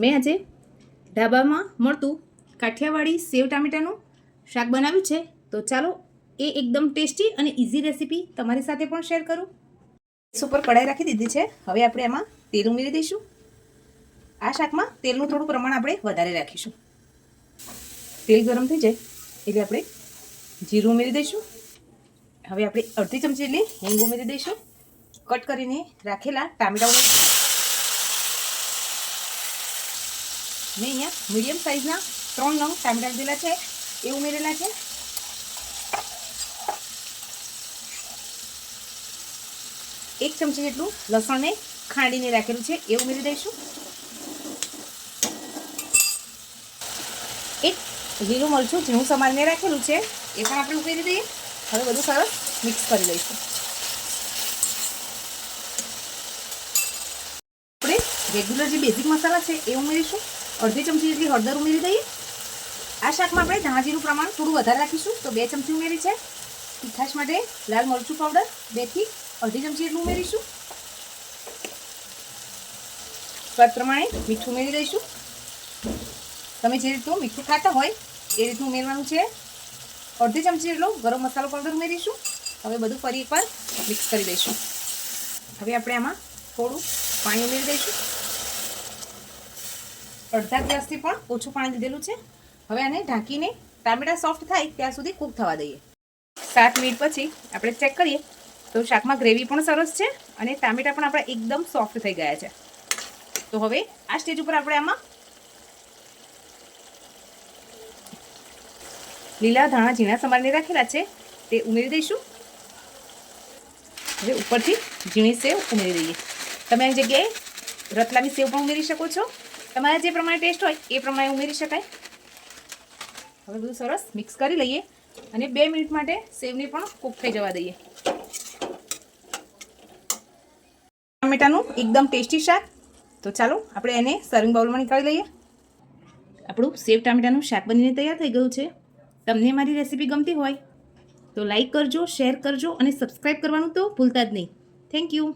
મેં આજે ઢાબામાં મળતું કાઠિયાવાડી સેવ ટામેટાનું શાક બનાવ્યું છે. તો ચાલો એ એકદમ ટેસ્ટી અને ઇઝી રેસીપી તમારી સાથે પણ શેર કરું. ગેસ ઉપર કઢાઈ રાખી દીધી છે. હવે આપણે એમાં તેલ ઉમેરી દઈશું. આ શાકમાં તેલનું થોડું પ્રમાણ આપણે વધારે રાખીશું. તેલ ગરમ થઈ જાય એટલે આપણે જીરું ઉમેરી દઈશું. હવે આપણે અડધી ચમચી જેટલી હિંગ ઉમેરી દઈશું. કટ કરીને રાખેલા ટામેટા ઉમેરીશું. મેં અહીંયા મીડિયમ સાઇઝના 3 નંગ ટામેટા લીધેલા છે, એ ઉમેરેલા છે. એક ચમચી જેટલું લસણને ખાંડીને રાખેલું છે, એ ઉમેરી દઈશું. એક લીલું મરચું ઝીણું સમારીને રાખેલું છે, એ પણ આપણે ઉમેરી દઈએ. હવે બધું સરસ મિક્સ કરી દઈશું. આપણે રેગ્યુલર જે બેઝિક મસાલા છે એ ઉમેરીશું. અડધી ચમચી જેટલી હળદર ઉમેરી દઈએ. આ શાકમાં આપણે ધાણા જીરું પ્રમાણ થોડું વધારે રાખીશું, તો 2 ચમચી ઉમેરી છે. તીખાશ માટે લાલ મરચું પાવડર 2 થી અડધી ચમચી જેટલું ઉમેરીશું. સ્વાદ પ્રમાણે મીઠું ઉમેરી દઈશું. તમે જે રીતનું મીઠું ખાતા હોય એ રીતનું ઉમેરવાનું છે. અડધી ચમચી જેટલો ગરમ મસાલો પાવડર ઉમેરીશું. હવે બધું ફરી એકવાર મિક્સ કરી દઈશું. હવે આપણે આમાં થોડું પાણી ઉમેરી દઈશું. અડધા ગ્લાસથી પણ ઓછું પાણી દીધેલું છે. હવે આને ઢાંકીને ટામેટા સોફ્ટ થાય ત્યાં સુધી કૂક થવા દઈએ. 7 મિનિટ પછી આપણે ચેક કરીએ તો શાકમાં ગ્રેવી પણ સરસ છે અને ટામેટા પણ આપણા એકદમ સોફ્ટ થઈ ગયા છે. તો હવે આ સ્ટેજ ઉપર આપણે આમાં લીલા ધાણા ઝીણા સમારીને રાખેલા છે, તે ઉમેરી દઈશું. હવે ઉપરથી ઝીણી સેવ ઉમેરી દઈએ. તમે આ જગ્યાએ રતલામી સેવ પણ ઉમેરી શકો છો. તમારા જે પ્રમાણે ટેસ્ટ હોય એ પ્રમાણે ઉમેરી શકાય. હવે બધું સરસ મિક્સ કરી લઈએ અને 2 મિનિટ માટે સેવને પણ કૂક થઈ જવા દઈએ. ટામેટાનું એકદમ ટેસ્ટી શાક. તો ચાલો આપણે એને સર્વિંગ બાઉલમાં નીકાળી લઈએ. આપણું સેવ ટામેટાનું શાક બનીને તૈયાર થઈ ગયું છે. તમને મારી રેસીપી ગમતી હોય તો લાઈક કરજો, શેર કરજો અને સબસ્ક્રાઈબ કરવાનું તો ભૂલતા જ નહીં. Thank you.